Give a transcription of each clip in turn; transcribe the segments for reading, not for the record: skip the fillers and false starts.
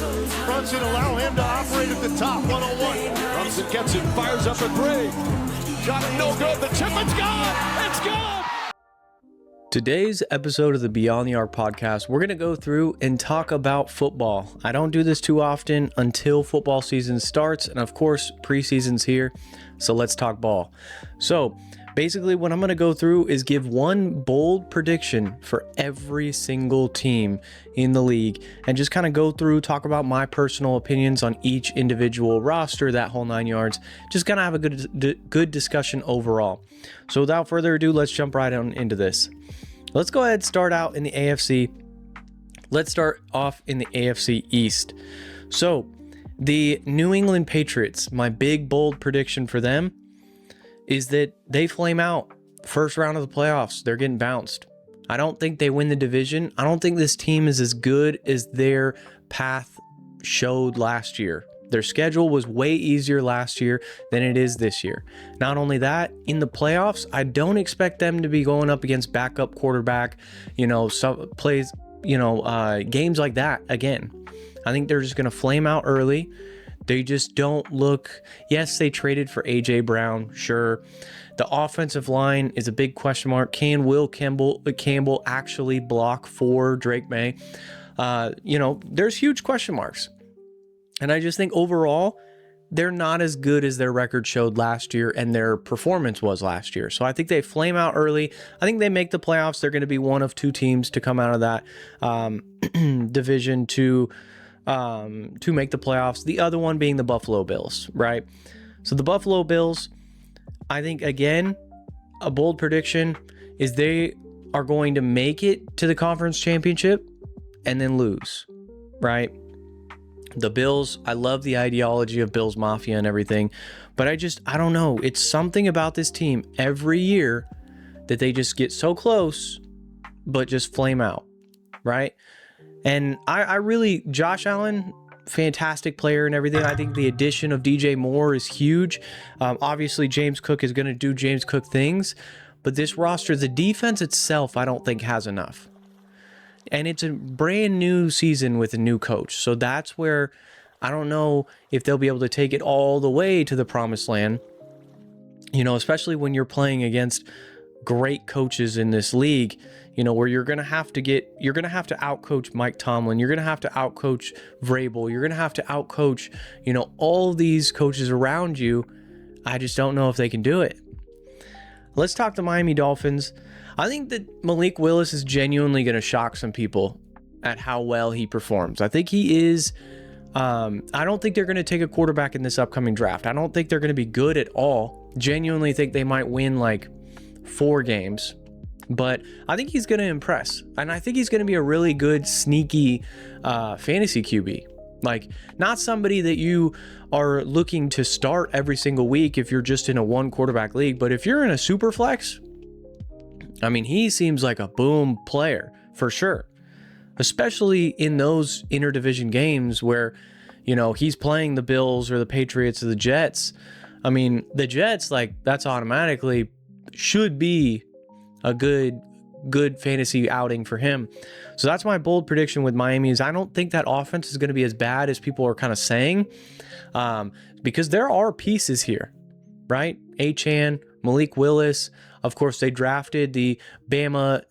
Brunson allow him to operate at the top, 101. Brunson gets it, fires up a three. Shot it, no good. The tip, it's gone. It's gone. Today's episode of the Beyond the Arc podcast, we're going to go through and talk about football. I don't do this too often until football season starts, and of course, preseason's here, so let's talk ball. So basically what I'm going to go through is give one bold prediction for every single team in the league and just kind of go through, talk about my personal opinions on each individual roster, that whole 9 yards, just kind of have a good discussion overall. So without further ado, let's jump right on into this. Let's go ahead and start out in the AFC. Let's start off in the AFC East. So the New England Patriots, my big bold prediction for them is that they flame out first round of the playoffs. They're getting bounced. I don't think they win the division. I don't think this team is as good as their path showed last year. Their schedule was way easier last year than it is this year. Not only that, in the playoffs, I don't expect them to be going up against backup quarterback, some plays, games like that again. I think they're just going to flame out early. They just don't look, yes, they traded for A.J. Brown, sure. The offensive line is a big question mark. Can Will Campbell actually block for Drake May? There's huge question marks. And I just think overall, they're not as good as their record showed last year and their performance was last year. So I think they flame out early. I think they make the playoffs. They're going to be one of two teams to come out of that division to make the playoffs. The other one being the Buffalo Bills, right? So the Buffalo Bills, I think, again, a bold prediction is they are going to make it to the conference championship and then lose, right? The Bills, I love the ideology of Bills Mafia and everything, but I don't know. It's something about this team every year that they just get so close, but just flame out, right? And I really, Josh Allen, fantastic player and everything. I think the addition of DJ Moore is huge. Obviously, James Cook is going to do James Cook things, but this roster, the defense itself, I don't think has enough. And it's a brand new season with a new coach. So that's where I don't know if they'll be able to take it all the way to the promised land, especially when you're playing against great coaches in this league, where you're going to have to outcoach Mike Tomlin. You're going to have to outcoach Vrabel. You're going to have to outcoach, all these coaches around you. I just don't know if they can do it. Let's talk the Miami Dolphins. I think that Malik Willis is genuinely going to shock some people at how well he performs. I think he is. I don't think they're going to take a quarterback in this upcoming draft. I don't think they're going to be good at all. Genuinely think they might win like 4 games. But I think he's going to impress. And I think he's going to be a really good, sneaky fantasy QB. Like, not somebody that you are looking to start every single week if you're just in a 1 quarterback league. But if you're in a super flex, I mean, he seems like a boom player for sure, especially in those interdivision games where, he's playing the Bills or the Patriots or the Jets. I mean, the Jets, that's automatically should be a good fantasy outing for him. So that's my bold prediction with Miami is I don't think that offense is going to be as bad as people are kind of saying, because there are pieces here, right? Achane, Malik Willis. Of course, they drafted the Bama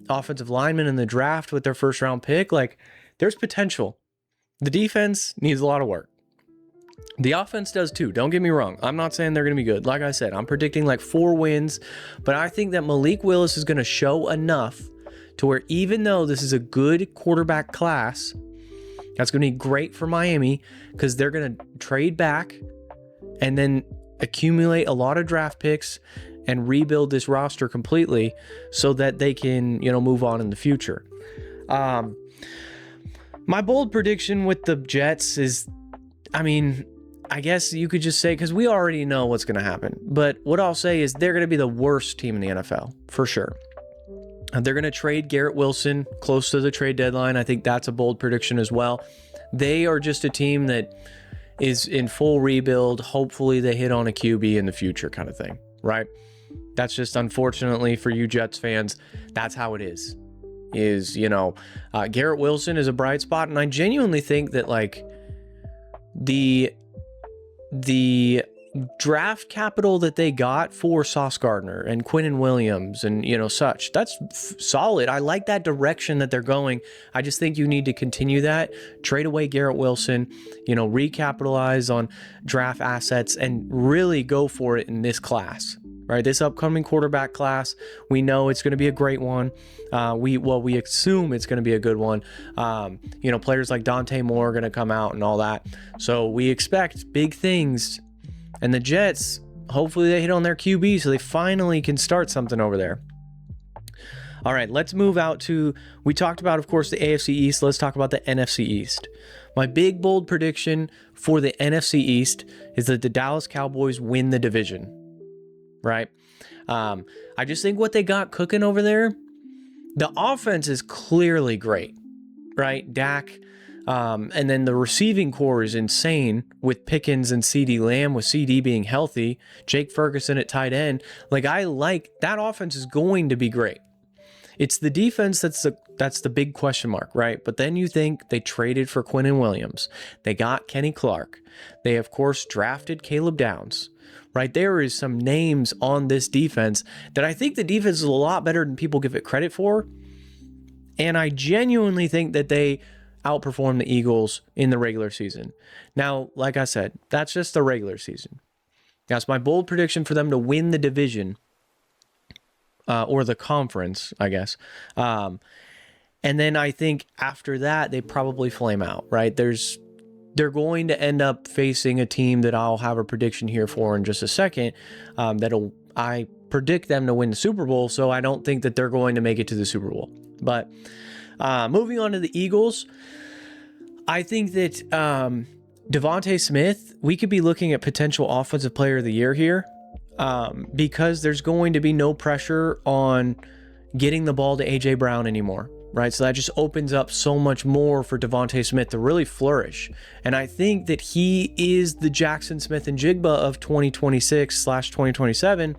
offensive lineman in the draft with their first round pick. There's potential. The defense needs a lot of work. The offense does too. Don't get me wrong. I'm not saying they're going to be good. Like I said, I'm predicting 4 wins, but I think that Malik Willis is going to show enough to where even though this is a good quarterback class, that's going to be great for Miami because they're going to trade back and then accumulate a lot of draft picks and rebuild this roster completely so that they can, move on in the future. My bold prediction with the Jets is, I guess you could just say, because we already know what's going to happen, but what I'll say is they're going to be the worst team in the NFL, for sure. They're going to trade Garrett Wilson close to the trade deadline. I think that's a bold prediction as well. They are just a team that is in full rebuild. Hopefully they hit on a QB in the future kind of thing, right? That's just unfortunately for you Jets fans, that's how it is. is, Garrett Wilson is a bright spot. And I genuinely think that like the draft capital that they got for Sauce Gardner and Quinnen Williams and, such, that's solid. I like that direction that they're going. I just think you need to continue that, trade away Garrett Wilson, recapitalize on draft assets and really go for it in this class, right? This upcoming quarterback class, we know it's going to be a great one. We assume it's going to be a good one. Players like Dante Moore are going to come out and all that. So we expect big things. And the Jets, hopefully they hit on their QB so they finally can start something over there. All right, let's move out to, we talked about, of course, the AFC East. Let's talk about the NFC East. My big, bold prediction for the NFC East is that the Dallas Cowboys win the division, right? I just think what they got cooking over there, the offense is clearly great, right? Dak. And then the receiving core is insane with Pickens and CeeDee Lamb, with CD being healthy, Jake Ferguson at tight end. Like, I like that offense is going to be great. It's the defense that's the big question mark, right? But then you think they traded for Quinnen Williams. They got Kenny Clark. They, of course, drafted Caleb Downs, right? There is some names on this defense that I think the defense is a lot better than people give it credit for. And I genuinely think that they outperform the Eagles in the regular season. Now, like I said, that's just the regular season. That's my bold prediction for them to win the division or the conference, I guess. And then I think after that, they probably flame out, right? They're going to end up facing a team that I'll have a prediction here for in just a second. I predict them to win the Super Bowl, so I don't think that they're going to make it to the Super Bowl. But moving on to the Eagles, I think that Devontae Smith, we could be looking at potential Offensive Player of the Year here because there's going to be no pressure on getting the ball to A.J. Brown anymore, right? So that just opens up so much more for Devontae Smith to really flourish. And I think that he is the Jackson Smith and Jigba of 2026/2027,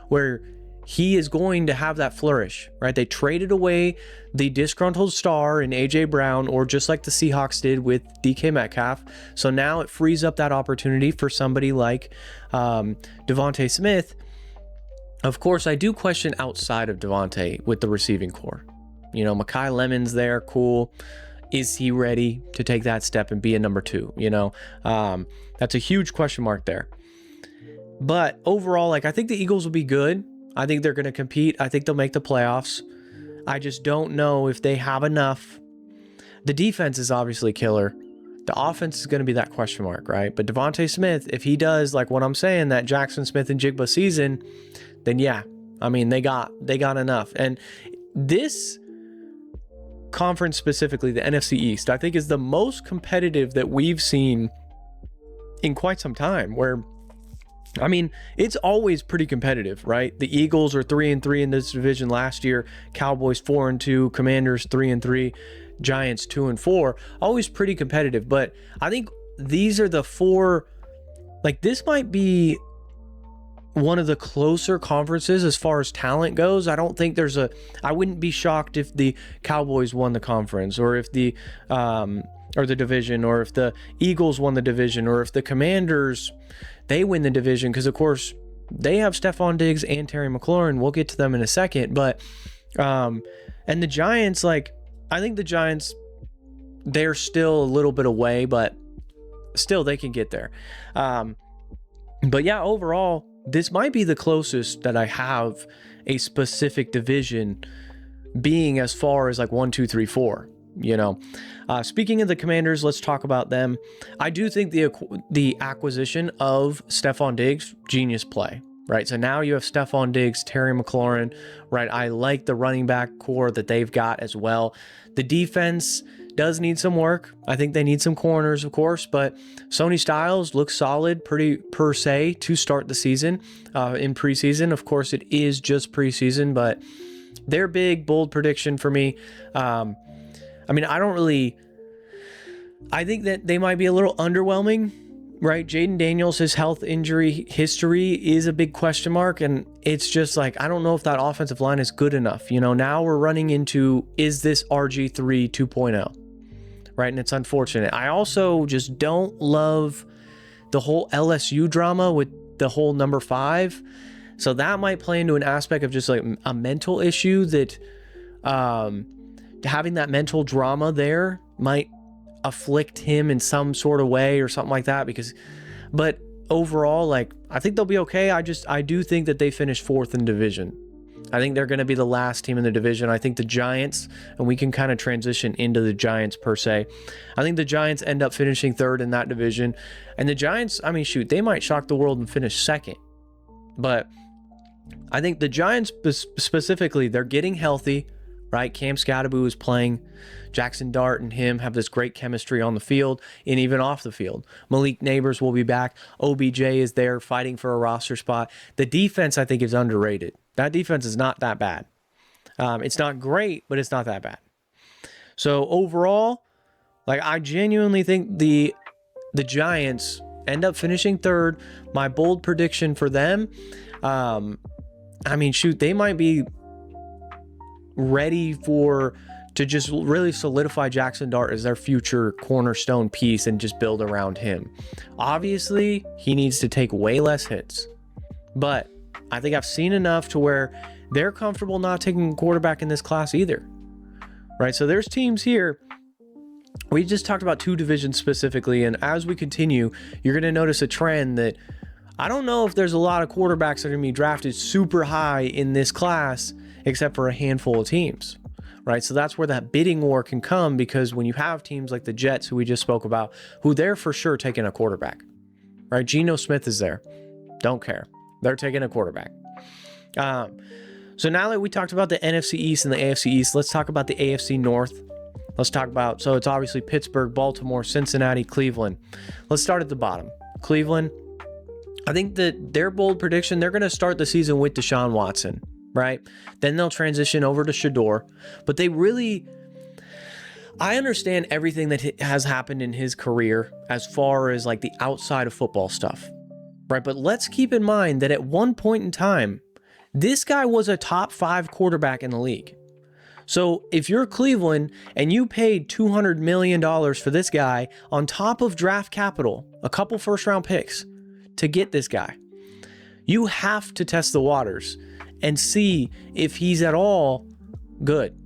where he is going to have that flourish, right? They traded away the disgruntled star in AJ Brown, or just like the Seahawks did with DK Metcalf. So now it frees up that opportunity for somebody like Devontae Smith. Of course, I do question outside of Devontae with the receiving core. Mekhi Lemon's there, cool. Is he ready to take that step and be a number 2? That's a huge question mark there. But overall, I think the Eagles will be good. I think they're going to compete. I think they'll make the playoffs. I just don't know if they have enough. The defense is obviously killer. The offense is going to be that question mark, right? But Devontae Smith, if he does like what I'm saying, that Jackson Smith and Jigba season, then yeah, they got enough. And this conference specifically, the NFC East, I think is the most competitive that we've seen in quite some time, where it's always pretty competitive, right? The Eagles are 3-3 in this division last year. Cowboys 4-2, Commanders 3-3, Giants 2-4. Always pretty competitive, but I think these are the 4. This might be one of the closer conferences as far as talent goes. I don't think I wouldn't be shocked if the Cowboys won the conference, or if the division, or if the Eagles won the division, or if the Commanders, they win the division, because of course they have Stephon Diggs and Terry McLaurin. We'll get to them in a second, but and the Giants, I think the Giants, they're still a little bit away, but still they can get there. But yeah, overall, this might be the closest that I have a specific division being as far as 1, 2, 3, 4. Speaking of the Commanders, let's talk about them. I do think the acquisition of Stephon Diggs, genius play, right? So now you have Stephon Diggs, Terry McLaurin, right? I like the running back core that they've got as well. The defense does need some work. I think they need some corners, of course, but Sonny Styles looks solid, pretty per se, to start the season. In preseason, of course, it is just preseason, but their big, bold prediction for me, I think that they might be a little underwhelming right? Jaden Daniels, his health injury history is a big question mark. And it's just like, I don't know if that offensive line is good enough. Now we're running into, is this RG3 2.0? Right? And it's unfortunate. I also just don't love the whole LSU drama with the whole number 5. So that might play into an aspect of just like a mental issue that having that mental drama there might afflict him in some sort of way or something like that, but overall, like, I think they'll be okay. I do think that they finish 4th in division. I think they're going to be the last team in the division. I think the Giants, and we can kind of transition into the Giants per se. I think the Giants end up finishing 3rd in that division. And the Giants, I mean, shoot, they might shock the world and finish 2nd. But I think the Giants specifically, they're getting healthy, right? Cam Scatterbu is playing. Jackson Dart and him have this great chemistry on the field and even off the field. Malik Neighbors will be back. OBJ is there fighting for a roster spot. The defense, I think, is underrated. That defense is not that bad. It's not great, but it's not that bad. So overall, like, I genuinely think the Giants end up finishing 3rd. My bold prediction for them, I mean, shoot, they might be ready to just really solidify Jackson Dart as their future cornerstone piece and just build around him. Obviously, he needs to take way less hits, but I think I've seen enough to where they're comfortable not taking a quarterback in this class either, right? So there's teams here. We just talked about 2 divisions specifically, and as we continue, you're going to notice a trend that I don't know if there's a lot of quarterbacks that are going to be drafted super high in this class, except for a handful of teams, right? So that's where that bidding war can come, because when you have teams like the Jets, who we just spoke about, who they're for sure taking a quarterback, right? Geno Smith is there. Don't care. They're taking a quarterback. So now that we talked about the NFC East and the AFC East, let's talk about the AFC North. Let's talk about, so it's obviously Pittsburgh, Baltimore, Cincinnati, Cleveland. Let's start at the bottom. Cleveland, I think that their bold prediction, they're going to start the season with Deshaun Watson, right? Then they'll transition over to Shador. But I understand everything that has happened in his career as far as like the outside of football stuff, right? But let's keep in mind that at one point in time, this guy was a top 5 quarterback in the league. So if you're Cleveland and you paid $200 million for this guy on top of draft capital, a couple first-round picks to get this guy, you have to test the waters and see if he's at all good.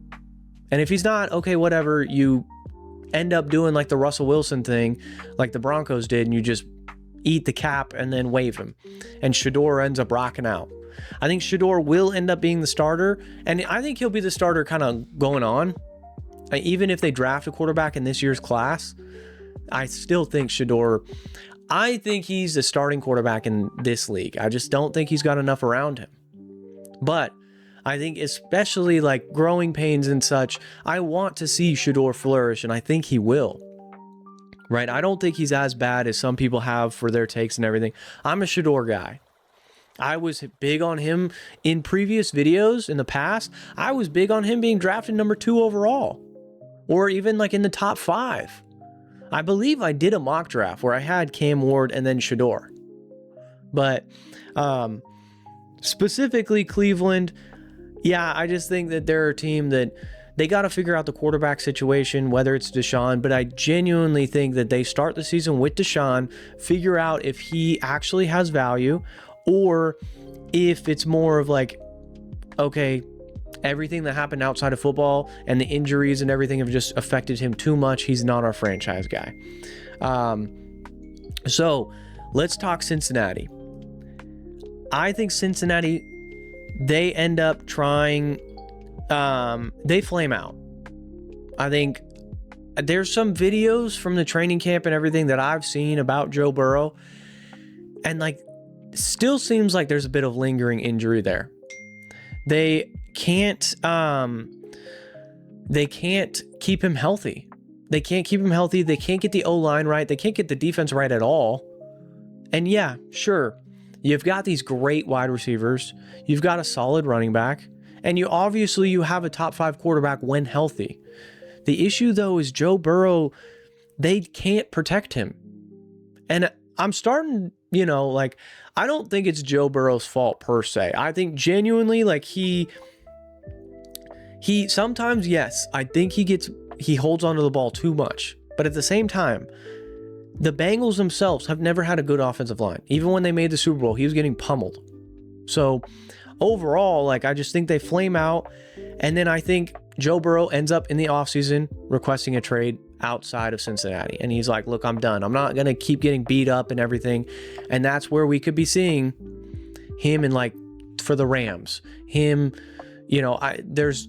And if he's not, okay, whatever, you end up doing like the Russell Wilson thing, like the Broncos did, and you just eat the cap and then waive him. And Shador ends up rocking out. I think Shador will end up being the starter, and I think he'll be the starter kind of going on. Even if they draft a quarterback in this year's class, I still think Shador, I think he's the starting quarterback in this league. I just don't think he's got enough around him. But I think especially like growing pains and such, I want to see Shador flourish, and I think he will. Right? I don't think he's as bad as some people have for their takes and everything. I'm a Shador guy. I was big on him in previous videos in the past. I was big on him being drafted number 2 overall, or even like in the top 5. I believe I did a mock draft where I had Cam Ward and then Shador. But specifically Cleveland, yeah, I just think that they're a team that they got to figure out the quarterback situation, whether it's Deshaun, but I genuinely think that they start the season with Deshaun, figure out if he actually has value, or if it's more of like, okay, everything that happened outside of football and the injuries and everything have just affected him too much. He's not our franchise guy. So let's talk Cincinnati. I think Cincinnati, they end up trying, they flame out. I think there's some videos from the training camp and everything that I've seen about Joe Burrow, and like, still seems like there's a bit of lingering injury there. They can't keep him healthy. They can't keep him healthy. They can't get the O-line right. They can't get the defense right at all. And yeah, sure, you've got these great wide receivers. You've got a solid running back. And you have a top 5 quarterback when healthy. The issue though is Joe Burrow, they can't protect him. And I'm starting, like, I don't think it's Joe Burrow's fault per se. I think genuinely, like, he sometimes, yes, I think he holds onto the ball too much. But at the same time, the Bengals themselves have never had a good offensive line. Even when they made the Super Bowl, he was getting pummeled. So overall, like, I just think they flame out. And then I think Joe Burrow ends up in the offseason requesting a trade outside of Cincinnati. And he's like, look, I'm done. I'm not going to keep getting beat up and everything. And that's where we could be seeing him in, like, for the Rams. Him, there's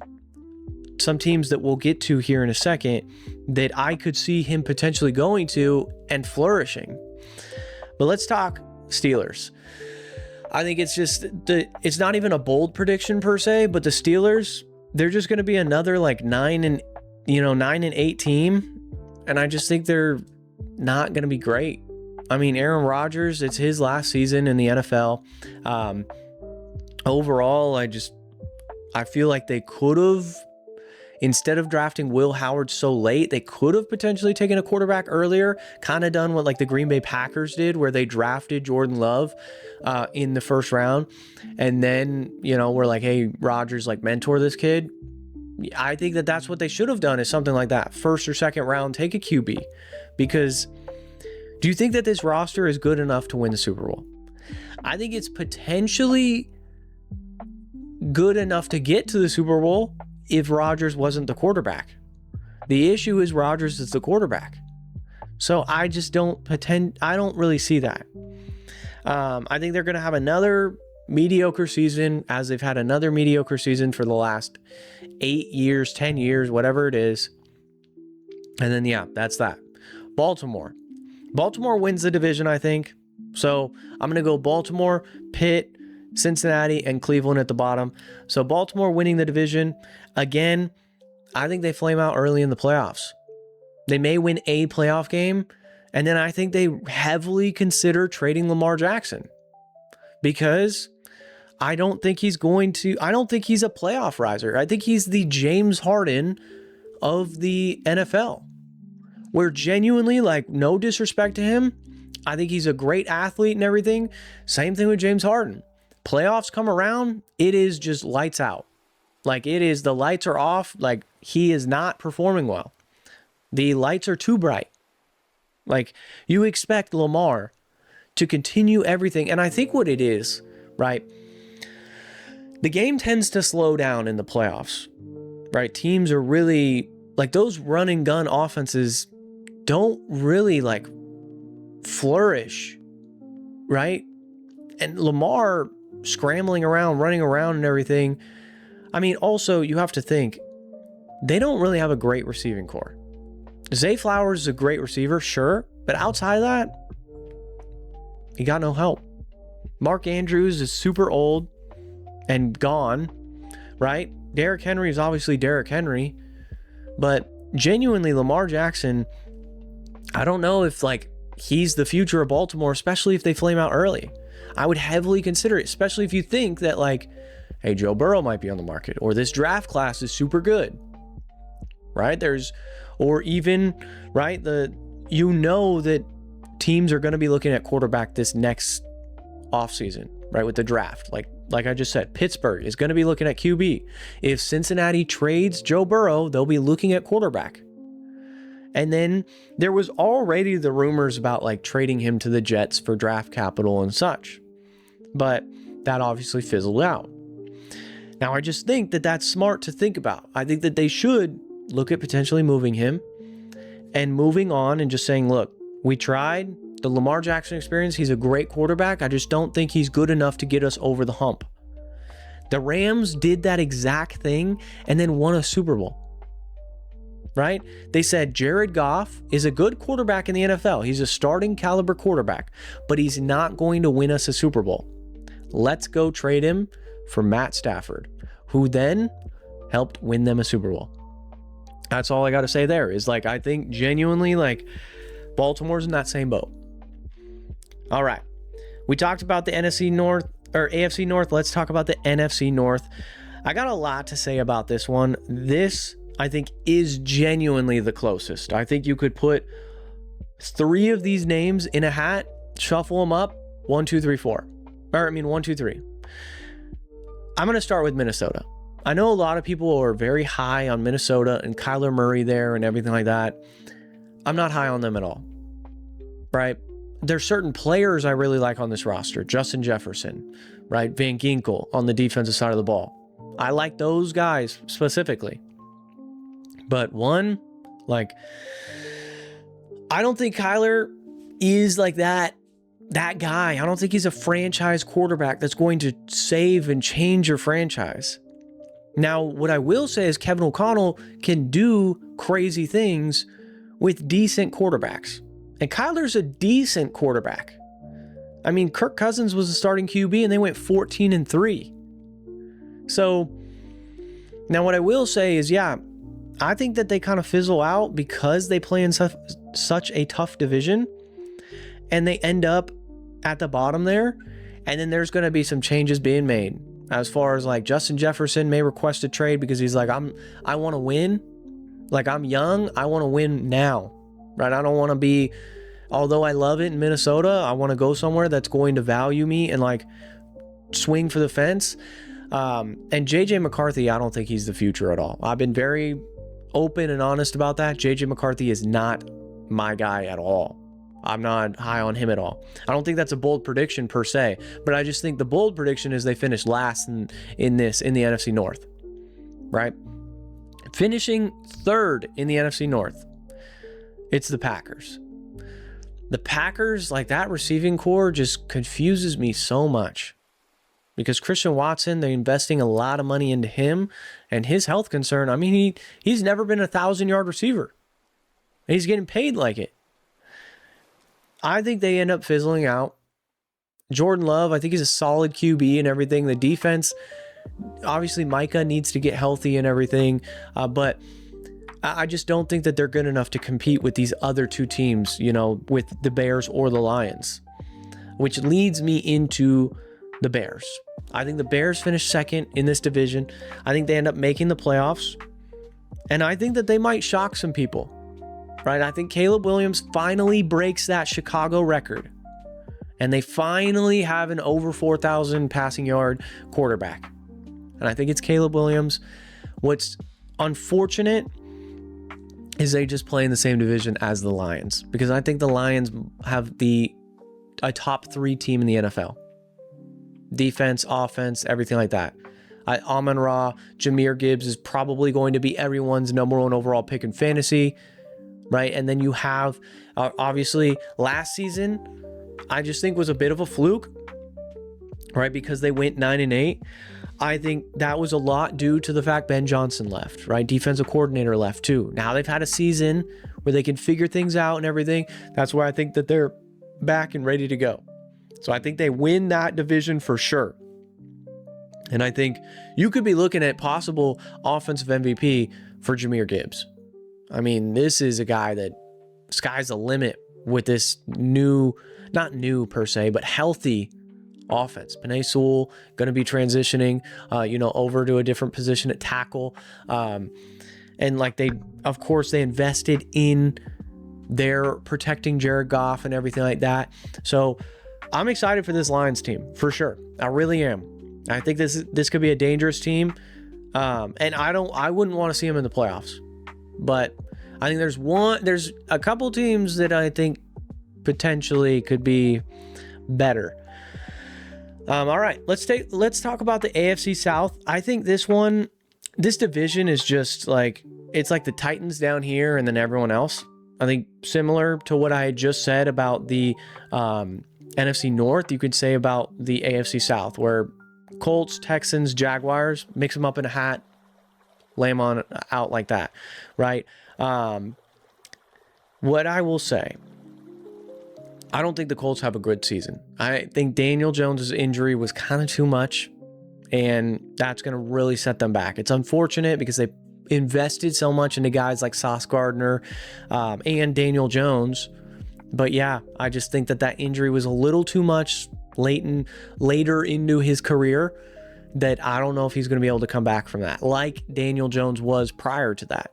some teams that we'll get to here in a second that I could see him potentially going to and flourishing. But let's talk Steelers. I think it's just it's not even a bold prediction per se, but the Steelers, they're just going to be another like 9-8 team. And I just think they're not going to be great. I mean, Aaron Rodgers, it's his last season in the NFL. Overall, I feel like they could have, instead of drafting Will Howard so late, they could have potentially taken a quarterback earlier, kind of done what like the Green Bay Packers did, where they drafted Jordan Love in the first round. And then, we're like, hey, Rodgers, like, mentor this kid. I think that's what they should have done, is something like that. First or second round, take a QB. Because do you think that this roster is good enough to win the Super Bowl? I think it's potentially good enough to get to the Super Bowl if Rodgers wasn't the quarterback. The issue is Rodgers is the quarterback. So I just don't really see that. I think they're going to have another mediocre season, as they've had another mediocre season for the last 8 years, 10 years, whatever it is. And then, yeah, that's that. Baltimore wins the division, I think. So I'm going to go Baltimore, Pitt, Cincinnati, and Cleveland at the bottom. So Baltimore winning the division. Again, I think they flame out early in the playoffs. They may win a playoff game, and then I think they heavily consider trading Lamar Jackson, because I don't think he's a playoff riser. I think he's the James Harden of the NFL, where genuinely, like, no disrespect to him, I think he's a great athlete and everything. Same thing with James Harden. Playoffs come around, it is just lights out. Like, the lights are off. Like, he is not performing well. The lights are too bright. Like, you expect Lamar to continue everything. And I think what it is, right? The game tends to slow down in the playoffs, right? Teams are really, like, those run and gun offenses don't really, like, flourish, right? And Lamar scrambling around, running around and everything. I mean, also, you have to think, they don't really have a great receiving core. Zay Flowers is a great receiver, sure, but outside of that, he got no help. Mark Andrews is super old and gone, right? Derrick Henry is obviously Derrick Henry, but genuinely, Lamar Jackson, I don't know if, like, he's the future of Baltimore, especially if they flame out early. I would heavily consider it, especially if you think that, like, hey, Joe Burrow might be on the market, or this draft class is super good, right? Or even, right, that teams are going to be looking at quarterback this next offseason, right, with the draft. Like I just said, Pittsburgh is going to be looking at QB. If Cincinnati trades Joe Burrow, they'll be looking at quarterback. And then there was already the rumors about, like, trading him to the Jets for draft capital and such. But that obviously fizzled out. Now, I just think that that's smart to think about. I think that they should look at potentially moving him and moving on and just saying, look, we tried the Lamar Jackson experience. He's a great quarterback. I just don't think he's good enough to get us over the hump. The Rams did that exact thing and then won a Super Bowl. Right? They said Jared Goff is a good quarterback in the NFL. He's a starting caliber quarterback, but he's not going to win us a Super Bowl. Let's go trade him for Matt Stafford, who then helped win them a Super Bowl. That's all I got to say there, is, like, I think genuinely, like, Baltimore's in that same boat. All right. We talked about the NFC North or AFC North. Let's talk about the NFC North. I got a lot to say about this one. This, I think, is genuinely the closest. I think you could put 3 of these names in a hat Shuffle them up. 1, 2, 3, 4. Or, 1, 2, 3. I'm going to start with Minnesota. I know a lot of people are very high on Minnesota and Kyler Murray there and everything like that. I'm not high on them at all, right? There's certain players I really like on this roster. Justin Jefferson, right? Van Ginkel on the defensive side of the ball. I like those guys specifically. But I don't think Kyler is like that guy. I don't think he's a franchise quarterback that's going to save and change your franchise. Now, what I will say is Kevin O'Connell can do crazy things with decent quarterbacks. And Kyler's a decent quarterback. Kirk Cousins was a starting QB and they went 14-3. So, now what I will say is, I think that they kind of fizzle out because they play in such a tough division and they end up at the bottom there. And then there's going to be some changes being made as far as Justin Jefferson may request a trade because he's like, I want to win. I'm young. I want to win now, right? I don't want to be, although I love it in Minnesota, I want to go somewhere that's going to value me and swing for the fence. And JJ McCarthy, I don't think he's the future at all. I've been very open and honest about that. JJ McCarthy is not my guy at all. I'm not high on him at all. I don't think that's a bold prediction per se, but I just think the bold prediction is they finish last in the NFC North, right? Finishing third in the NFC North, it's the Packers. The Packers, that receiving core just confuses me so much because Christian Watson, they're investing a lot of money into him and his health concern. He's never been a 1,000-yard receiver. And he's getting paid like it. I think they end up fizzling out. Jordan Love, I think he's a solid QB and everything. The defense, obviously Micah needs to get healthy and everything, but I just don't think that they're good enough to compete with these other two teams, with the Bears or the Lions, which leads me into the Bears. I think the Bears finish second in this division. I think they end up making the playoffs, and I think that they might shock some people. Right? I think Caleb Williams finally breaks that Chicago record. And they finally have an over 4,000 passing yard quarterback. And I think it's Caleb Williams. What's unfortunate is they just play in the same division as the Lions. Because I think the Lions have a top 3 team in the NFL. Defense, offense, everything like that. Amon-Ra, Jahmyr Gibbs is probably going to be everyone's number 1 overall pick in fantasy. Right? And then you have, obviously, last season, I just think was a bit of a fluke, right? Because they went 9-8. I think that was a lot due to the fact Ben Johnson left, right? Defensive coordinator left too. Now they've had a season where they can figure things out and everything. That's why I think that they're back and ready to go. So I think they win that division for sure. And I think you could be looking at possible offensive MVP for Jahmyr Gibbs. This is a guy that sky's the limit with this new, not new per se, but healthy offense. Penei Sewell going to be transitioning, over to a different position at tackle. And they invested in their protecting Jared Goff and everything like that. So I'm excited for this Lions team for sure. I really am. I think this could be a dangerous team. And I wouldn't want to see them in the playoffs. But I think there's a couple teams that I think potentially could be better. All right, let's talk about the AFC South. I think this division is just it's like the Titans down here and then everyone else. I think similar to what I had just said about the NFC North, you could say about the AFC South, where Colts, Texans, Jaguars, mix them up in a hat, lay them out like that, right? What I will say, I don't think the Colts have a good season. I think Daniel Jones' injury was kind of too much, and that's going to really set them back. It's unfortunate because they invested so much into guys like Sauce Gardner and Daniel Jones. But yeah, I just think that injury was a little too much later into his career, that I don't know if he's going to be able to come back from that, like Daniel Jones was prior to that.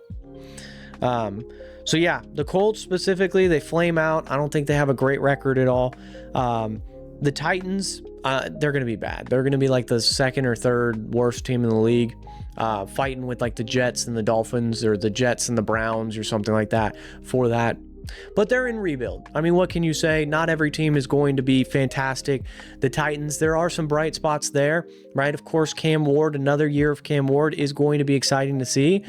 So yeah, the Colts specifically, they flame out. I don't think they have a great record at all. The Titans, they're going to be bad. They're going to be like the second or third worst team in the league, fighting with like the Jets and the Dolphins, or the Jets and the Browns, or something like that for that. But they're in rebuild. I mean, what can you say? Not every team is going to be fantastic. The Titans, there are some bright spots there, right? Of course, Cam Ward, another year of Cam Ward is going to be exciting to see.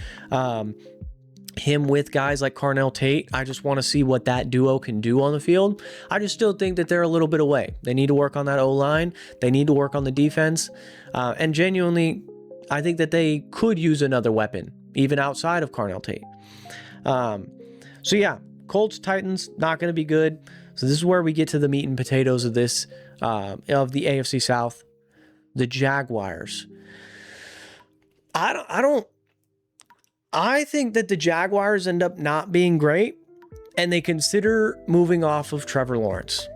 Him with guys like Carnell Tate, I just want to see what that duo can do on the field. I just still think that they're a little bit away. They need to work on that O-line. They need to work on the defense. And genuinely, I think that they could use another weapon, even outside of Carnell Tate. So yeah, Colts, Titans, not going to be good. So this is where we get to the meat and potatoes of this, of the AFC South. The Jaguars. I think that the Jaguars end up not being great, and they consider moving off of Trevor Lawrence.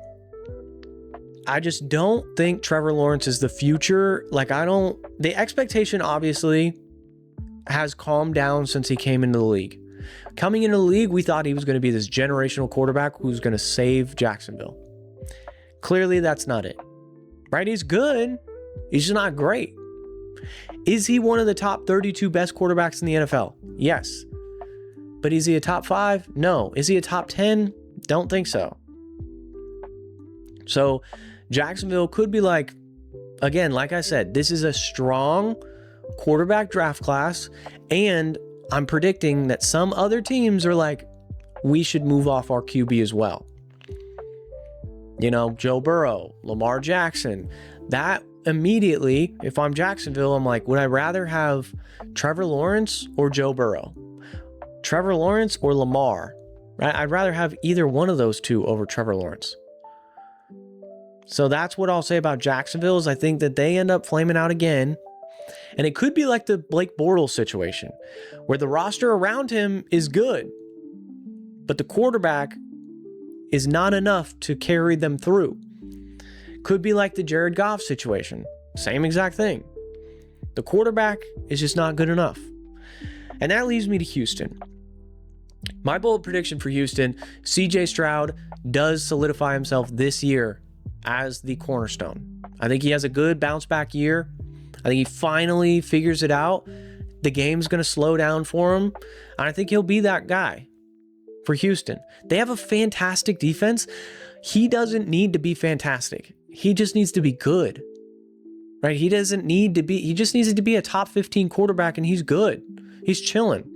I just don't think Trevor Lawrence is the future. The expectation obviously has calmed down since he came into the league. Coming into the league, we thought he was going to be this generational quarterback who's going to save Jacksonville. Clearly, that's not it. Right? He's good. He's just not great. Is he one of the top 32 best quarterbacks in the NFL? Yes. But is he a top 5? No. Is he a top 10? Don't think so. So Jacksonville could be like, again, like I said, this is a strong quarterback draft class, and I'm predicting that some other teams are like, we should move off our QB as well. You know, Joe Burrow, Lamar Jackson. That immediately, if I'm Jacksonville, I'm like, would I rather have Trevor Lawrence or Joe Burrow? Trevor Lawrence or Lamar? Right? I'd rather have either one of those two over Trevor Lawrence. So that's what I'll say about Jacksonville, is I think that they end up flaming out again. And it could be like the Blake Bortles situation, where the roster around him is good, but the quarterback is not enough to carry them through. Could be like the Jared Goff situation. Same exact thing. The quarterback is just not good enough. And that leaves me to Houston. My bold prediction for Houston, CJ Stroud does solidify himself this year as the cornerstone. I think he has a good bounce back year. I think he finally figures it out. The game's going to slow down for him. And I think he'll be that guy for Houston. They have a fantastic defense. He doesn't need to be fantastic. He just needs to be good. Right? He just needs to be a top 15 quarterback, and he's good. He's chilling.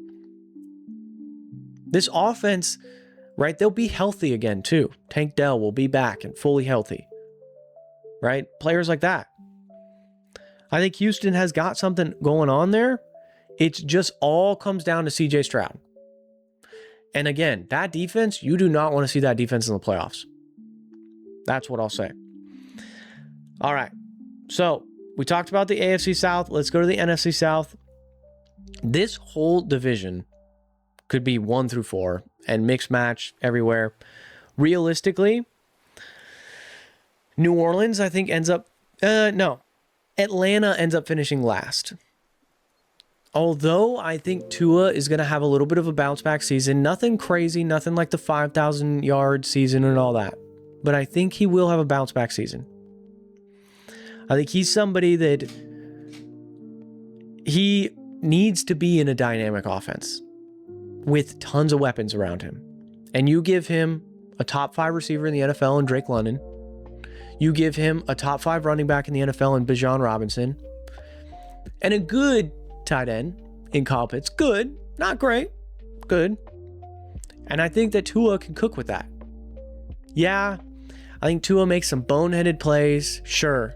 This offense, right? They'll be healthy again too. Tank Dell will be back and fully healthy. Right? Players like that. I think Houston has got something going on there. It just all comes down to CJ Stroud. And again, that defense, you do not want to see that defense in the playoffs. That's what I'll say. All right. So we talked about the AFC South. Let's go to the NFC South. This whole division could be 1 through 4 and mixed match everywhere. Realistically, New Orleans, I think, Atlanta ends up finishing last. Although I think Tua is going to have a little bit of a bounce back season. Nothing crazy, nothing like the 5,000 yard season and all that. But I think he will have a bounce back season. I think he's somebody that he needs to be in a dynamic offense with tons of weapons around him. And you give him a top 5 receiver in the NFL in Drake London. You give him a top 5 running back in the NFL in Bijan Robinson. And a good tight end in Kyle Pitts. Good. Not great. Good. And I think that Tua can cook with that. Yeah, I think Tua makes some boneheaded plays. Sure.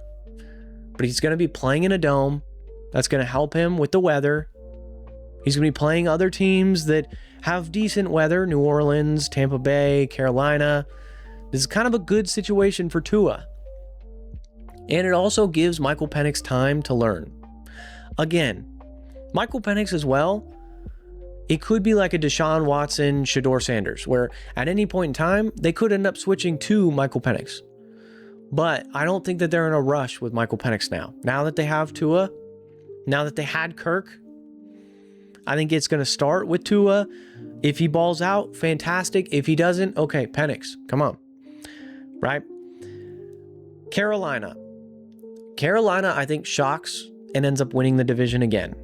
But he's going to be playing in a dome. That's going to help him with the weather. He's going to be playing other teams that have decent weather. New Orleans, Tampa Bay, Carolina. This is kind of a good situation for Tua. And it also gives Michael Penix time to learn. Again, Michael Penix as well, it could be like a Deshaun Watson, Shedeur Sanders, where at any point in time, they could end up switching to Michael Penix. But I don't think that they're in a rush with Michael Penix now. Now that they have Tua, now that they had Kirk, I think it's going to start with Tua. If he balls out, fantastic. If he doesn't, okay, Penix, come on. Right? Carolina, I think, shocks and ends up winning the division again.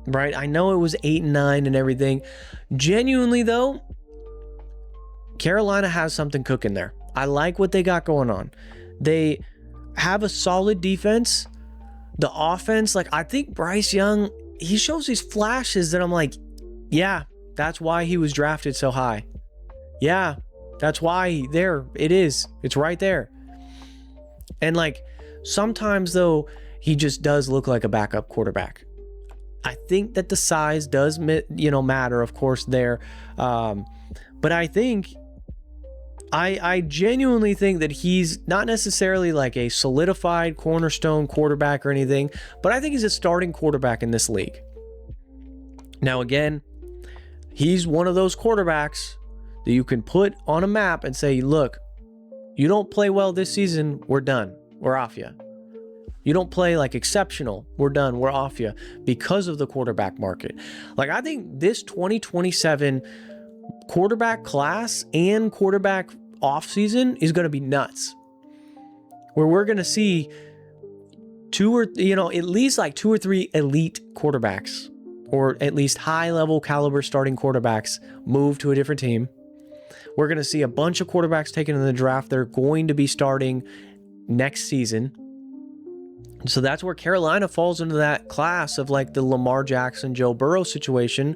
Right? I know it was 8-9 and everything. Genuinely, though, Carolina has something cooking there. I like what they got going on. They have a solid defense. The offense, like, I think Bryce Young, he shows these flashes that I'm like, yeah, that's why he was drafted so high. Yeah, that's why there it is. It's right there. And like, sometimes though, he just does look like a backup quarterback. I think that the size does, matter, of course, there. But I think, I genuinely think that he's not necessarily like a solidified cornerstone quarterback or anything, but I think he's a starting quarterback in this league. Now, again, he's one of those quarterbacks that you can put on a map and say, look, you don't play well this season, we're done. We're off you. You don't play like exceptional, we're done. We're off you because of the quarterback market. Like, I think this 2027 quarterback class and quarterback offseason is going to be nuts. Where we're going to see at least like 2 or 3 elite quarterbacks, or at least high level caliber starting quarterbacks, move to a different team. We're going to see a bunch of quarterbacks taken in the draft. They're going to be starting next season. So that's where Carolina falls into that class of like the Lamar Jackson, Joe Burrow situation,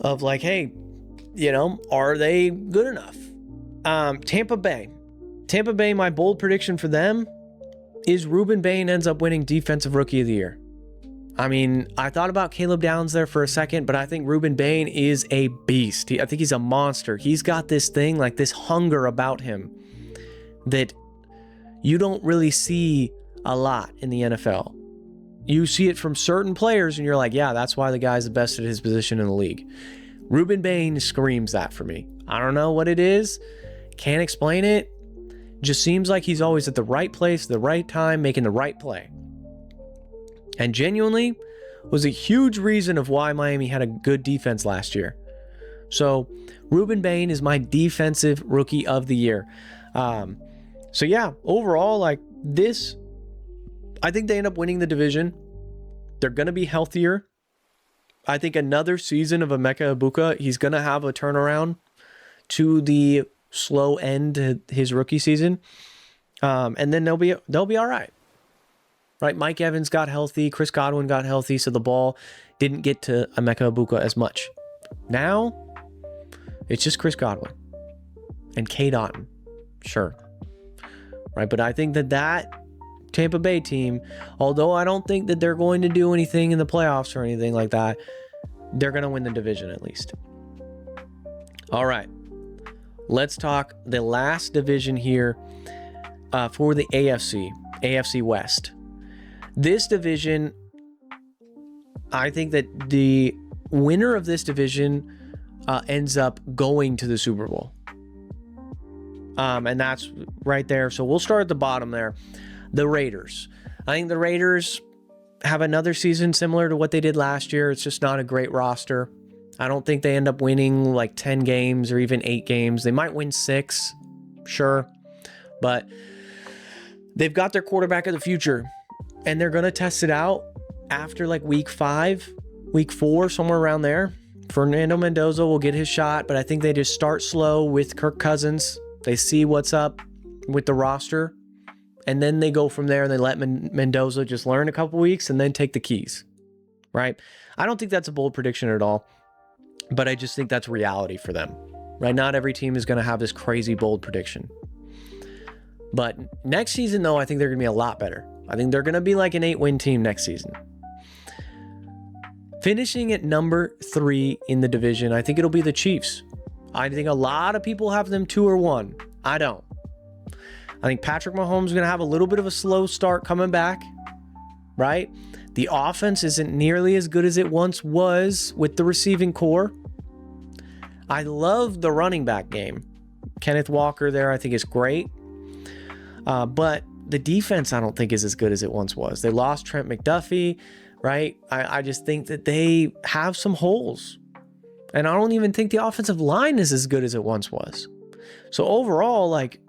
of like, hey, are they good enough? Tampa Bay, my bold prediction for them is Ruben Bain ends up winning Defensive Rookie of the Year. I mean, I thought about Caleb Downs there for a second, but I think Ruben Bain is a beast. I think he's a monster. He's got this thing, like this hunger about him that you don't really see a lot in the NFL. You see it from certain players and you're like, yeah, that's why the guy's the best at his position in the league. Ruben Bain screams that for me. I don't know what it is. Can't explain it. Just seems like he's always at the right place, the right time, making the right play. And genuinely was a huge reason of why Miami had a good defense last year. So Ruben Bain is my Defensive Rookie of the Year. So yeah, overall, like this, I think they end up winning the division. They're going to be healthier. I think another season of Emeka Egbuka, he's going to have a turnaround to the slow end to his rookie season. And then they'll be all right. Right? Mike Evans got healthy. Chris Godwin got healthy. So the ball didn't get to Emeka Egbuka as much. Now it's just Chris Godwin and Cade Otton. Sure. Right? But I think that Tampa Bay team, although I don't think that they're going to do anything in the playoffs or anything like that, they're going to win the division at least. All right. Let's talk the last division here for the AFC West. This division, I think that the winner of this division ends up going to the Super Bowl. And that's right there. So we'll start at the bottom there. The Raiders. I think the Raiders have another season similar to what they did last year. It's just not a great roster. I don't think they end up winning like 10 games or even 8 games. They might win 6, sure. But they've got their quarterback of the future. And they're going to test it out after like week 5, week 4, somewhere around there. Fernando Mendoza will get his shot, but I think they just start slow with Kirk Cousins. They see what's up with the roster, and then they go from there and they let Mendoza just learn a couple weeks and then take the keys, right? I don't think that's a bold prediction at all, but I just think that's reality for them, right? Not every team is going to have this crazy bold prediction. But next season, though, I think they're going to be a lot better. I think they're going to be like an 8-win team next season. Finishing at number 3 in the division, I think it'll be the Chiefs. I think a lot of people have them 2 or 1. I don't. I think Patrick Mahomes is going to have a little bit of a slow start coming back, right? The offense isn't nearly as good as it once was with the receiving core. I love the running back game. Kenneth Walker there, I think, is great. But the defense, I don't think, is as good as it once was. They lost Trent McDuffie. right? I just think that they have some holes. And I don't even think the offensive line is as good as it once was. So overall, like,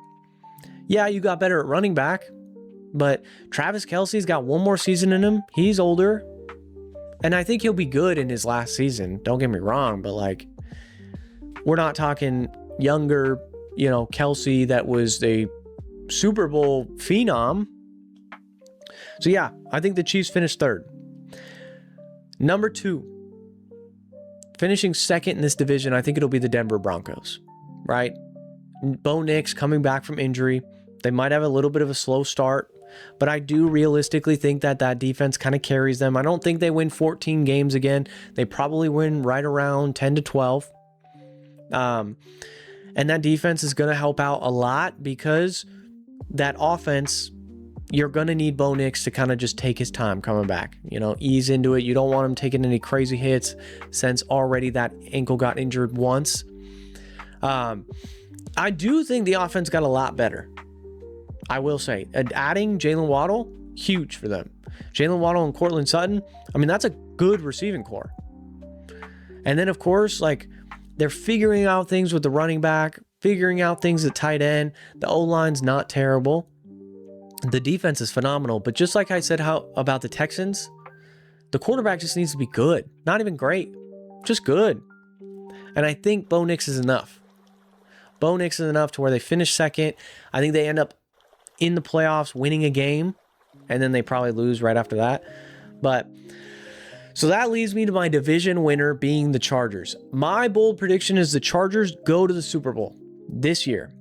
yeah, you got better at running back, but Travis Kelce's got one more season in him. He's older. And I think he'll be good in his last season. Don't get me wrong, but like, we're not talking younger, Kelce that was a Super Bowl phenom. So yeah, I think the Chiefs finished third. Number 2. Finishing second in this division, I think it'll be the Denver Broncos, right? Bo Nix coming back from injury. They might have a little bit of a slow start, but I do realistically think that defense kind of carries them. I don't think they win 14 games again. They probably win right around 10 to 12. And that defense is going to help out a lot because that offense, you're going to need Bo Nix to kind of just take his time coming back, ease into it. You don't want him taking any crazy hits since already that ankle got injured once. I do think the offense got a lot better. I will say, adding Jalen Waddle, huge for them. Jalen Waddle and Courtland Sutton, I mean, that's a good receiving core. And then, of course, like, they're figuring out things with the running back, figuring out things at tight end. The O-line's not terrible. The defense is phenomenal, but just like I said about the Texans, the quarterback just needs to be good. Not even great, just good. And I think Bo Nix is enough. Bo Nix is enough to where they finish second. I think they end up in the playoffs winning a game, and then they probably lose right after that. But so that leads me to my division winner being the Chargers. My bold prediction is the Chargers go to the Super Bowl this year.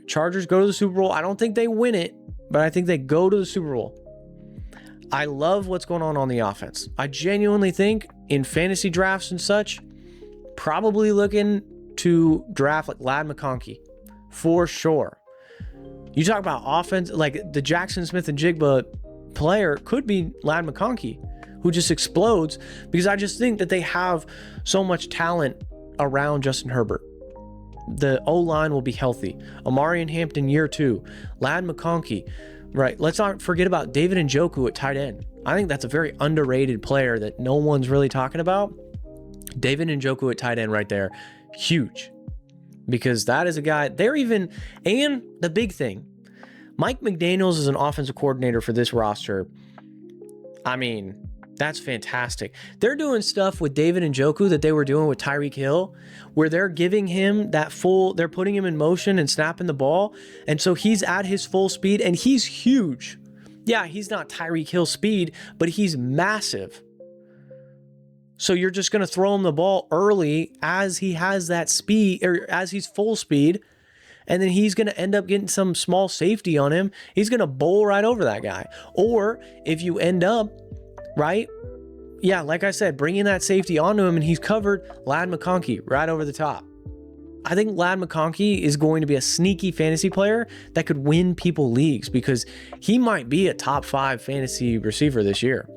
Chargers go to the Super Bowl. I don't think they win it, but I think they go to the Super Bowl. I love what's going on the offense. I genuinely think in fantasy drafts and such, probably looking to draft like Ladd McConkey for sure. You talk about offense, like the Jackson Smith and Jigba player could be Ladd McConkey, who just explodes, because I just think that they have so much talent around Justin Herbert. The O-line will be healthy. Amari and Hampton year 2. Ladd McConkey, right? Let's not forget about David Njoku at tight end. I think that's a very underrated player that no one's really talking about. David Njoku at tight end right there, huge. Because that is a guy, and the big thing, Mike McDaniels is an offensive coordinator for this roster. I mean, that's fantastic. They're doing stuff with David Njoku that they were doing with Tyreek Hill, where they're giving him they're putting him in motion and snapping the ball. And so he's at his full speed and he's huge. Yeah, he's not Tyreek Hill speed, but he's massive. So you're just going to throw him the ball early as he has that speed, or as he's full speed, and then he's going to end up getting some small safety on him. He's going to bowl right over that guy. Or if you end up, right, yeah, like I said, bringing that safety onto him and he's covered, Ladd McConkey right over the top. I think Ladd McConkey is going to be a sneaky fantasy player that could win people leagues, because he might be a top 5 fantasy receiver this year.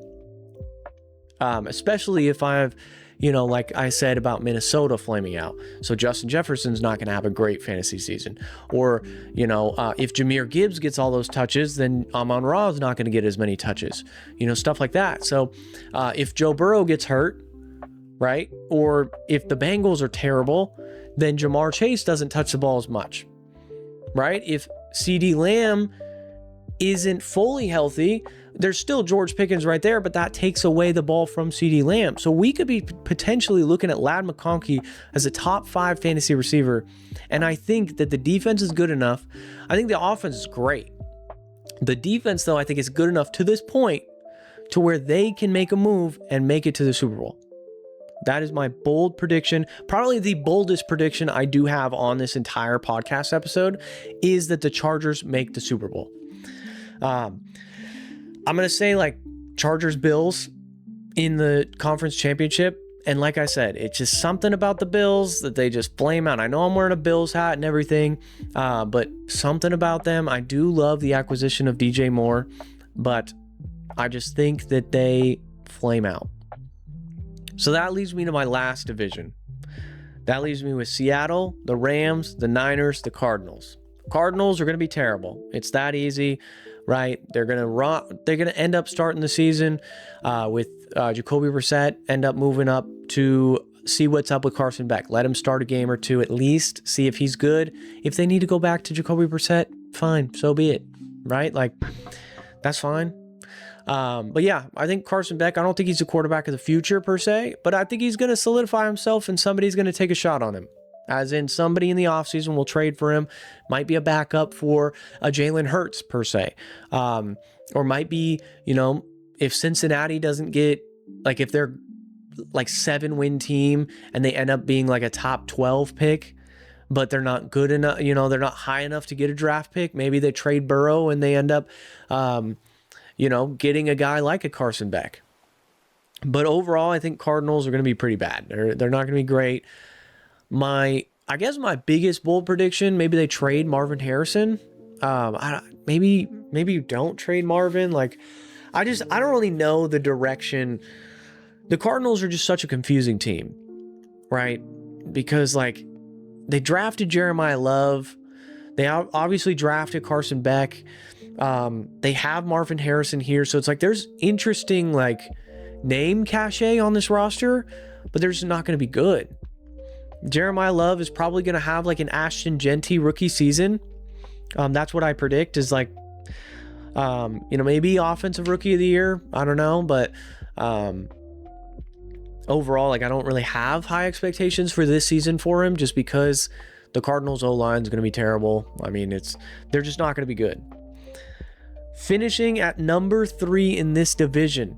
Especially if like I said about Minnesota flaming out. So Justin Jefferson's not going to have a great fantasy season. Or, if Jahmyr Gibbs gets all those touches, then Amon-Ra is not going to get as many touches. Stuff like that. So if Joe Burrow gets hurt, right? Or if the Bengals are terrible, then Jamar Chase doesn't touch the ball as much, right? If CeeDee Lamb isn't fully healthy, there's still George Pickens right there, but that takes away the ball from CeeDee Lamb. So we could be potentially looking at Ladd McConkey as a top 5 fantasy receiver. And I think that the defense is good enough. I think the offense is great. The defense, though, I think is good enough to this point to where they can make a move and make it to the Super Bowl. That is my bold prediction. Probably the boldest prediction I do have on this entire podcast episode is that the Chargers make the Super Bowl. I'm going to say like Chargers-Bills in the conference championship. And like I said, it's just something about the Bills that they just flame out. I know I'm wearing a Bills hat and everything, but something about them. I do love the acquisition of DJ Moore, but I just think that they flame out. So that leads me to my last division. That leaves me with Seattle, the Rams, the Niners, the Cardinals. Cardinals are going to be terrible. It's that easy. right? They're gonna end up starting the season with Jacoby Brissett, end up moving up to see what's up with Carson Beck. Let him start a game or two at least, see if he's good. If they need to go back to Jacoby Brissett, fine, so be it, right? Like, that's fine. But yeah, I think Carson Beck, I don't think he's a quarterback of the future per se, but I think he's going to solidify himself and somebody's going to take a shot on him. As in, somebody in the offseason will trade for him, might be a backup for a Jalen Hurts per se. Or might be, if Cincinnati doesn't get, like if they're like 7-win team and they end up being like a top 12 pick, but they're not good enough, they're not high enough to get a draft pick. Maybe they trade Burrow and they end up, getting a guy like a Carson Beck. But overall, I think Cardinals are going to be pretty bad. They're not going to be great. I guess my biggest bold prediction, maybe they trade Marvin Harrison. Maybe you don't trade Marvin. Like, I don't really know the direction. The Cardinals are just such a confusing team, right? Because like they drafted Jeremiah Love. They obviously drafted Carson Beck. They have Marvin Harrison here. So it's like there's interesting like name cachet on this roster, but they're just not going to be good. Jeremiah Love is probably going to have like an Ashton Genty rookie season. That's what I predict is like, maybe offensive rookie of the year. I don't know, but overall, like I don't really have high expectations for this season for him just because the Cardinals O-line is going to be terrible. I mean, they're just not going to be good. Finishing at number 3 in this division,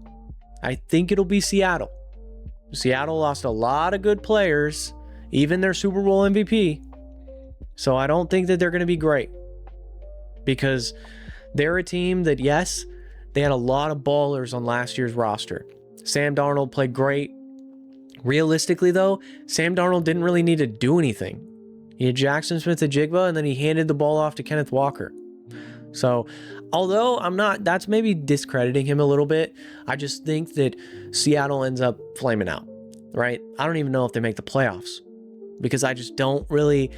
I think it'll be Seattle. Seattle lost a lot of good players, even their Super Bowl MVP. So I don't think that they're going to be great because they're a team that, yes, they had a lot of ballers on last year's roster. Sam Darnold played great. Realistically, though, Sam Darnold didn't really need to do anything. He had Jackson Smith-Njigba, and then he handed the ball off to Kenneth Walker. So, although that's maybe discrediting him a little bit, I just think that Seattle ends up flaming out, right? I don't even know if they make the playoffs because I just don't really...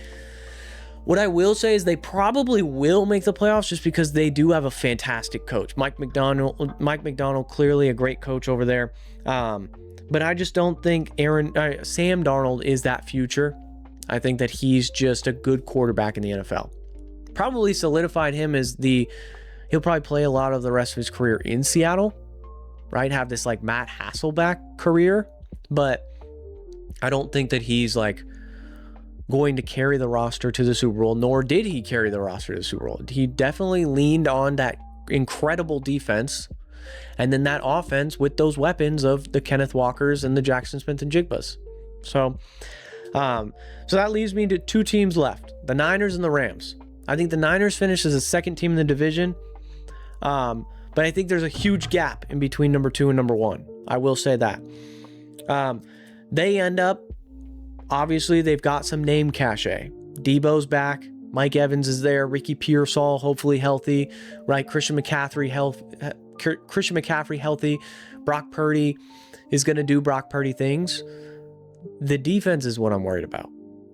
What I will say is they probably will make the playoffs just because they do have a fantastic coach. Mike McDonald, clearly a great coach over there. But I just don't think Sam Darnold is that future. I think that he's just a good quarterback in the NFL. Probably solidified him as he'll probably play a lot of the rest of his career in Seattle, right? Have this like Matt Hasselbeck career, but I don't think that he's like going to carry the roster to the Super Bowl, nor did he carry the roster to the Super Bowl. He definitely leaned on that incredible defense and then that offense with those weapons of the Kenneth Walkers and the Jackson Smith-Njigbas. So that leaves me to 2 teams left, the Niners and the Rams. I think the Niners finish as the second team in the division, but I think there's a huge gap in between number 2 and number 1. I will say that. They end up, obviously, they've got some name cachet. Debo's back. Mike Evans is there. Ricky Pearsall, hopefully healthy, right? Christian McCaffrey healthy. Brock Purdy is going to do Brock Purdy things. The defense is what I'm worried about,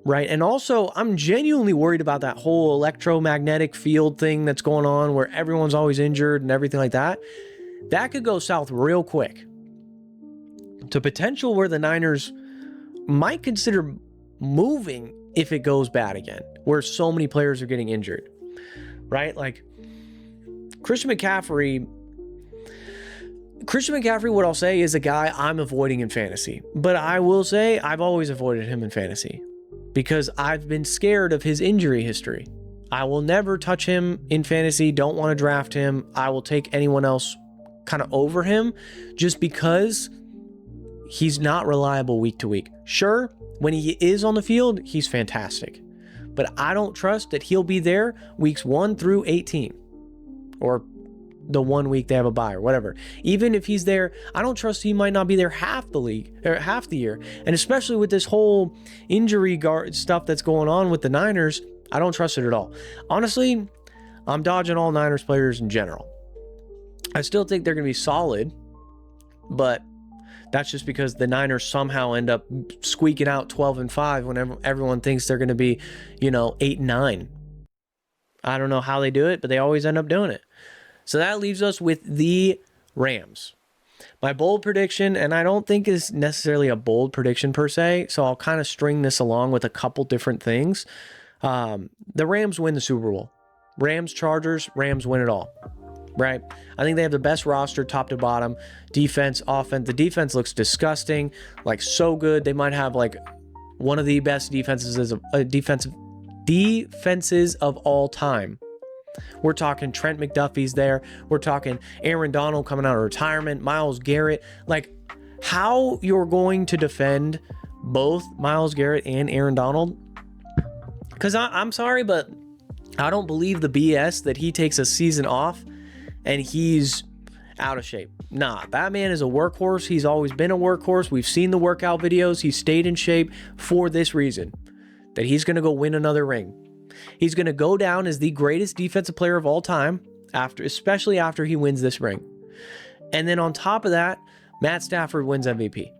right? And also, I'm genuinely worried about that whole electromagnetic field thing that's going on where everyone's always injured and everything like that. That could go south real quick to potential where the Niners might consider moving if it goes bad again, where so many players are getting injured, right? Like Christian McCaffrey, what I'll say is a guy I'm avoiding in fantasy, but I will say I've always avoided him in fantasy because I've been scared of his injury history. I will never touch him in fantasy, don't want to draft him. I will take anyone else kind of over him just because he's not reliable week to week. Sure, when he is on the field, he's fantastic. But I don't trust that he'll be there weeks 1 through 18 or the 1 week they have a bye or whatever. Even if he's there, I don't trust he might not be there half the year. And especially with this whole injury guard stuff that's going on with the Niners, I don't trust it at all. Honestly, I'm dodging all Niners players in general. I still think they're going to be solid, but that's just because the Niners somehow end up squeaking out 12-5 when everyone thinks they're going to be, 8-9. I don't know how they do it, but they always end up doing it. So that leaves us with the Rams. My bold prediction, and I don't think is necessarily a bold prediction per se, so I'll kind of string this along with a couple different things. The Rams win the Super Bowl. Rams, Chargers, Rams win it all, right? I think they have the best roster top to bottom, defense, offense. The defense looks disgusting, like so good. They might have like one of the best defenses of all time. We're talking Trent McDuffie's there. We're talking Aaron Donald coming out of retirement, Myles Garrett. Like, how you're going to defend both Myles Garrett and Aaron Donald? Because I'm sorry, but I don't believe the BS that he takes a season off and he's out of shape. Nah, that man is a workhorse. He's always been a workhorse. We've seen the workout videos. He stayed in shape for this reason, that he's going to go win another ring. He's going to go down as the greatest defensive player of all time, especially after he wins this ring. And then on top of that, Matt Stafford wins MVP.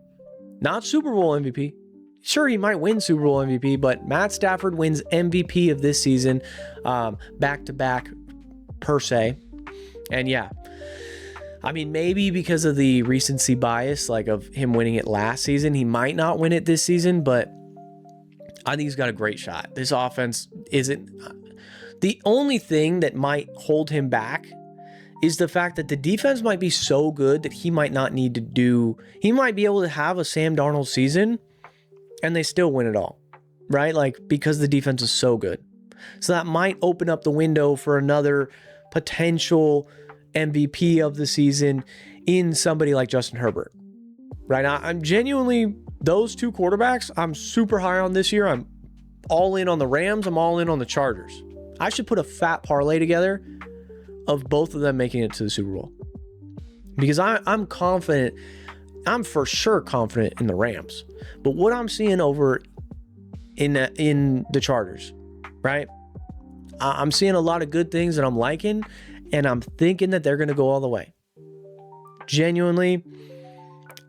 Not Super Bowl MVP. Sure, he might win Super Bowl MVP, but Matt Stafford wins MVP of this season, back-to-back per se. And yeah, I mean, maybe because of the recency bias, like of him winning it last season, he might not win it this season, but I think he's got a great shot. This offense isn't... The only thing that might hold him back is the fact that the defense might be so good that he might not need to do... He might be able to have a Sam Darnold season and they still win it all, right? Like, because the defense is so good. So that might open up the window for another potential MVP of the season in somebody like Justin Herbert, right? I'm genuinely... Those two quarterbacks, I'm super high on this year. I'm all in on the Rams. I'm all in on the Chargers. I should put a fat parlay together of both of them making it to the Super Bowl. Because I'm confident. I'm for sure confident in the Rams. But what I'm seeing over in the Chargers, right? I'm seeing a lot of good things that I'm liking. And I'm thinking that they're going to go all the way. Genuinely,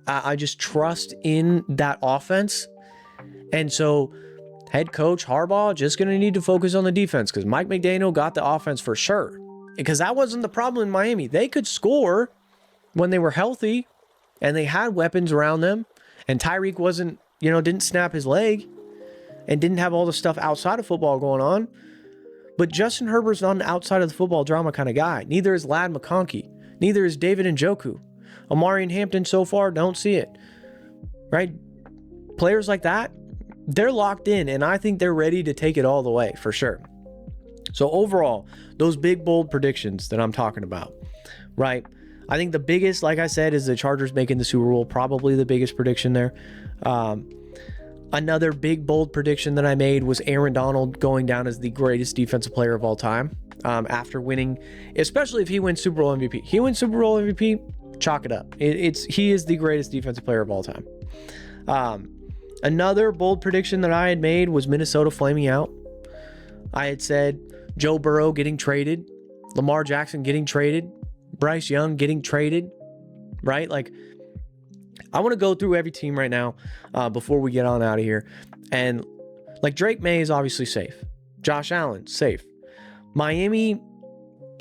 I just trust in that offense. And so head coach Harbaugh just going to need to focus on the defense because Mike McDaniel got the offense for sure. Because that wasn't the problem in Miami. They could score when they were healthy and they had weapons around them. And Tyreek wasn't, didn't snap his leg and didn't have all the stuff outside of football going on. But Justin Herbert's not an outside of the football drama kind of guy. Neither is Lad McConkey. Neither is David Njoku. Amari and Hampton so far, don't see it, right? Players like that, they're locked in, and I think they're ready to take it all the way for sure. So overall, those big, bold predictions that I'm talking about, right? I think the biggest, like I said, is the Chargers making the Super Bowl, probably the biggest prediction there. Another big, bold prediction that I made was Aaron Donald going down as the greatest defensive player of all time after winning, especially if he wins Super Bowl MVP. He wins Super Bowl MVP, chalk it up. He is the greatest defensive player of all time. Another bold prediction that I had made was Minnesota flaming out. I had said Joe Burrow getting traded, Lamar Jackson getting traded, Bryce Young getting traded, right? Like, I want to go through every team right now before we get on out of here. And like Drake May is obviously safe. Josh Allen, safe. Miami,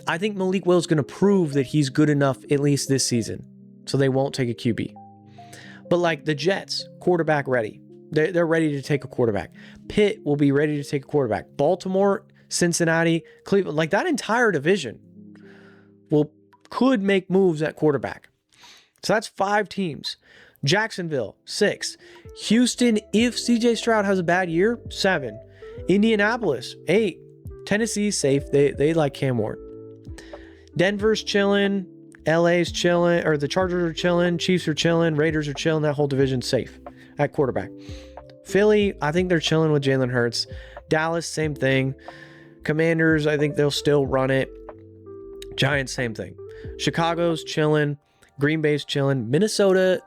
I think Malik Will's going to prove that he's good enough at least this season, so they won't take a QB. But like the Jets, quarterback ready. They're ready to take a quarterback. Pitt will be ready to take a quarterback. Baltimore, Cincinnati, Cleveland, like that entire division could make moves at quarterback. So that's 5 teams. Jacksonville, 6. Houston, if CJ Stroud has a bad year, 7. Indianapolis, 8. Tennessee, safe. They like Cam Ward. Denver's chilling. LA's chilling, or the Chargers are chilling. Chiefs are chilling. Raiders are chilling. That whole division's safe at quarterback. Philly, I think they're chilling with Jalen Hurts. Dallas, same thing. Commanders, I think they'll still run it. Giants, same thing. Chicago's chilling. Green Bay's chilling. Minnesota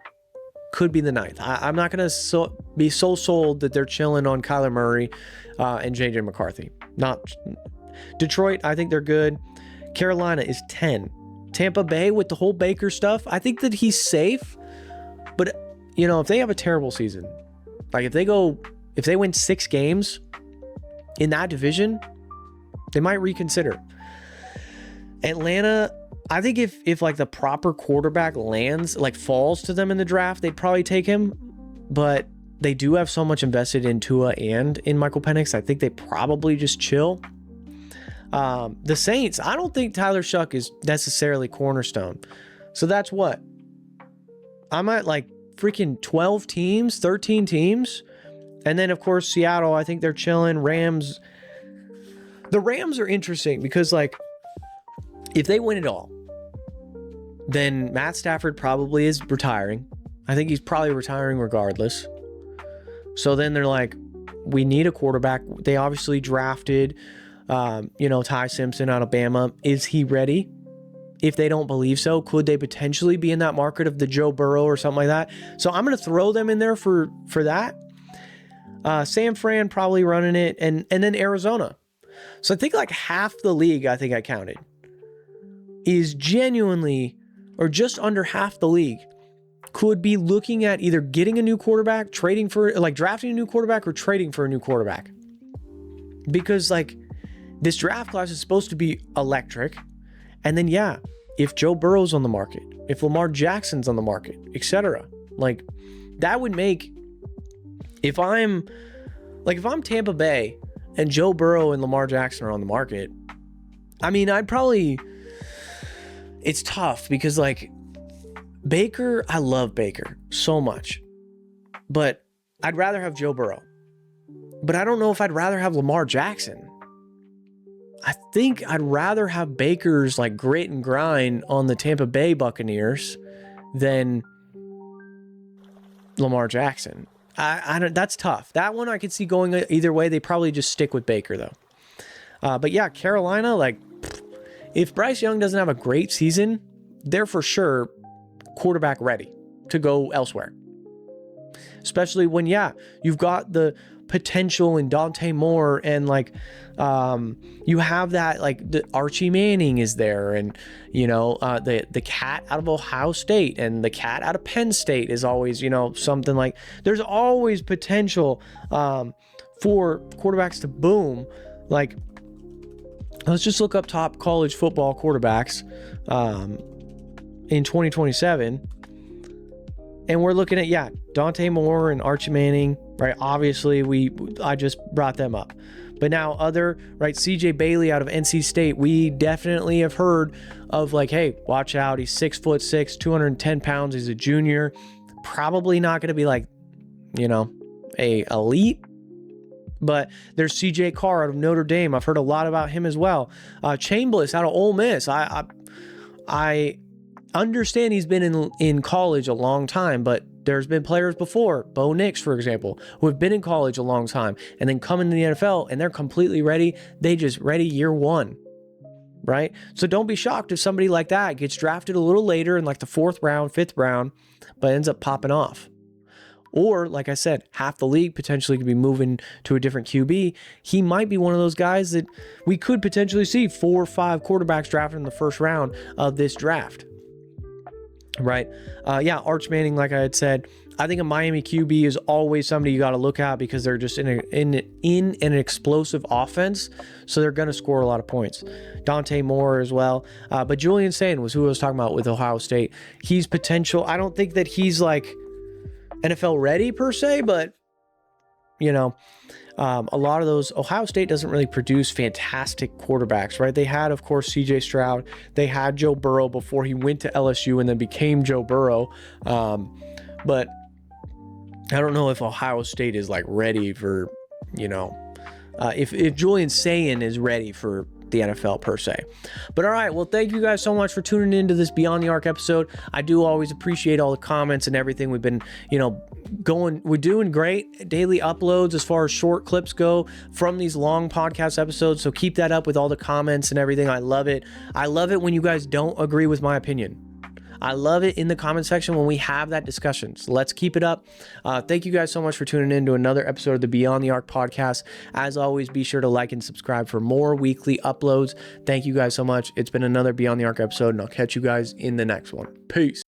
could be the 9th. I'm not going to be so sold that they're chilling on Kyler Murray and JJ McCarthy. Not Detroit, I think they're good. Carolina is 10. Tampa Bay with the whole Baker stuff, I think that he's safe. But, if they have a terrible season, like if they win 6 games in that division, they might reconsider. Atlanta, I think if like the proper quarterback falls to them in the draft, they'd probably take him. But they do have so much invested in Tua and in Michael Penix. I think they probably just chill. The Saints, I don't think Tyler Shuck is necessarily cornerstone. So that's what? I'm at like freaking 12 teams, 13 teams. And then, of course, Seattle, I think they're chilling. Rams. The Rams are interesting because, like, if they win it all, then Matt Stafford probably is retiring. I think he's probably retiring regardless. So then they're like, we need a quarterback. They obviously drafted, Ty Simpson out of Bama. Is he ready? If they don't believe so, could they potentially be in that market of the Joe Burrow or something like that? So I'm going to throw them in there for that. San Fran probably running it, and then Arizona. So I think like half the league, I think I counted, is genuinely, or just under half the league, could be looking at either getting a new quarterback, drafting a new quarterback, or trading for a new quarterback. Because like this draft class is supposed to be electric. And then, if Joe Burrow's on the market, if Lamar Jackson's on the market, etc., like that would make, if I'm Tampa Bay and Joe Burrow and Lamar Jackson are on the market, I mean, it's tough because like Baker, I love Baker so much, but I'd rather have Joe Burrow. But I don't know if I'd rather have Lamar Jackson. I think I'd rather have Baker's like grit and grind on the Tampa Bay Buccaneers than Lamar Jackson. I don't. That's tough. That one I could see going either way. They probably just stick with Baker though. But yeah, Carolina, like if Bryce Young doesn't have a great season, they're for sure quarterback ready to go elsewhere. Especially when you've got the potential in Dante Moore and like you have that, like the Archie Manning is there, and the cat out of Ohio State and the cat out of Penn State is always something like, there's always potential for quarterbacks to boom. Like let's just look up top college football quarterbacks in 2027, and we're looking at Dante Moore and Archie Manning, right? Obviously I just brought them up. But now CJ Bailey out of NC State, we definitely have heard of like, hey, watch out. He's 6'6", 210 pounds. He's a junior. Probably not going to be like, a elite. But there's CJ Carr out of Notre Dame. I've heard a lot about him as well. Chambliss out of Ole Miss. I understand he's been in college a long time, but there's been players before, Bo Nix, for example, who have been in college a long time and then come into the NFL and they're completely ready. They just ready year one, right? So don't be shocked if somebody like that gets drafted a little later in like the 4th round, 5th round, but ends up popping off. Or, like I said, half the league potentially could be moving to a different QB. He might be one of those guys that we could potentially see 4 or 5 quarterbacks drafted in the 1st round of this draft. Right. Arch Manning, like I had said, I think a Miami QB is always somebody you got to look at because they're just in an explosive offense. So they're going to score a lot of points. Dante Moore as well. But Julian Sayin was who I was talking about with Ohio State. He's potential. I don't think that he's like NFL ready per se, but a lot of those, Ohio State doesn't really produce fantastic quarterbacks, right? They had, of course, CJ Stroud. They had Joe Burrow before he went to LSU and then became Joe Burrow. But I don't know if Ohio State is like ready for, if Julian Sayin is ready for the NFL per se. But all right, well, thank you guys so much for tuning into this Beyond the Arc episode. I do always appreciate all the comments and everything. We've been, we're doing great. Daily uploads as far as short clips go from these long podcast episodes. So keep that up with all the comments and everything. I love it. I love it when you guys don't agree with my opinion. I love it in the comment section when we have that discussion. So let's keep it up. Thank you guys so much for tuning in to another episode of the Beyond the Arc podcast. As always, be sure to like and subscribe for more weekly uploads. Thank you guys so much. It's been another Beyond the Arc episode, and I'll catch you guys in the next one. Peace.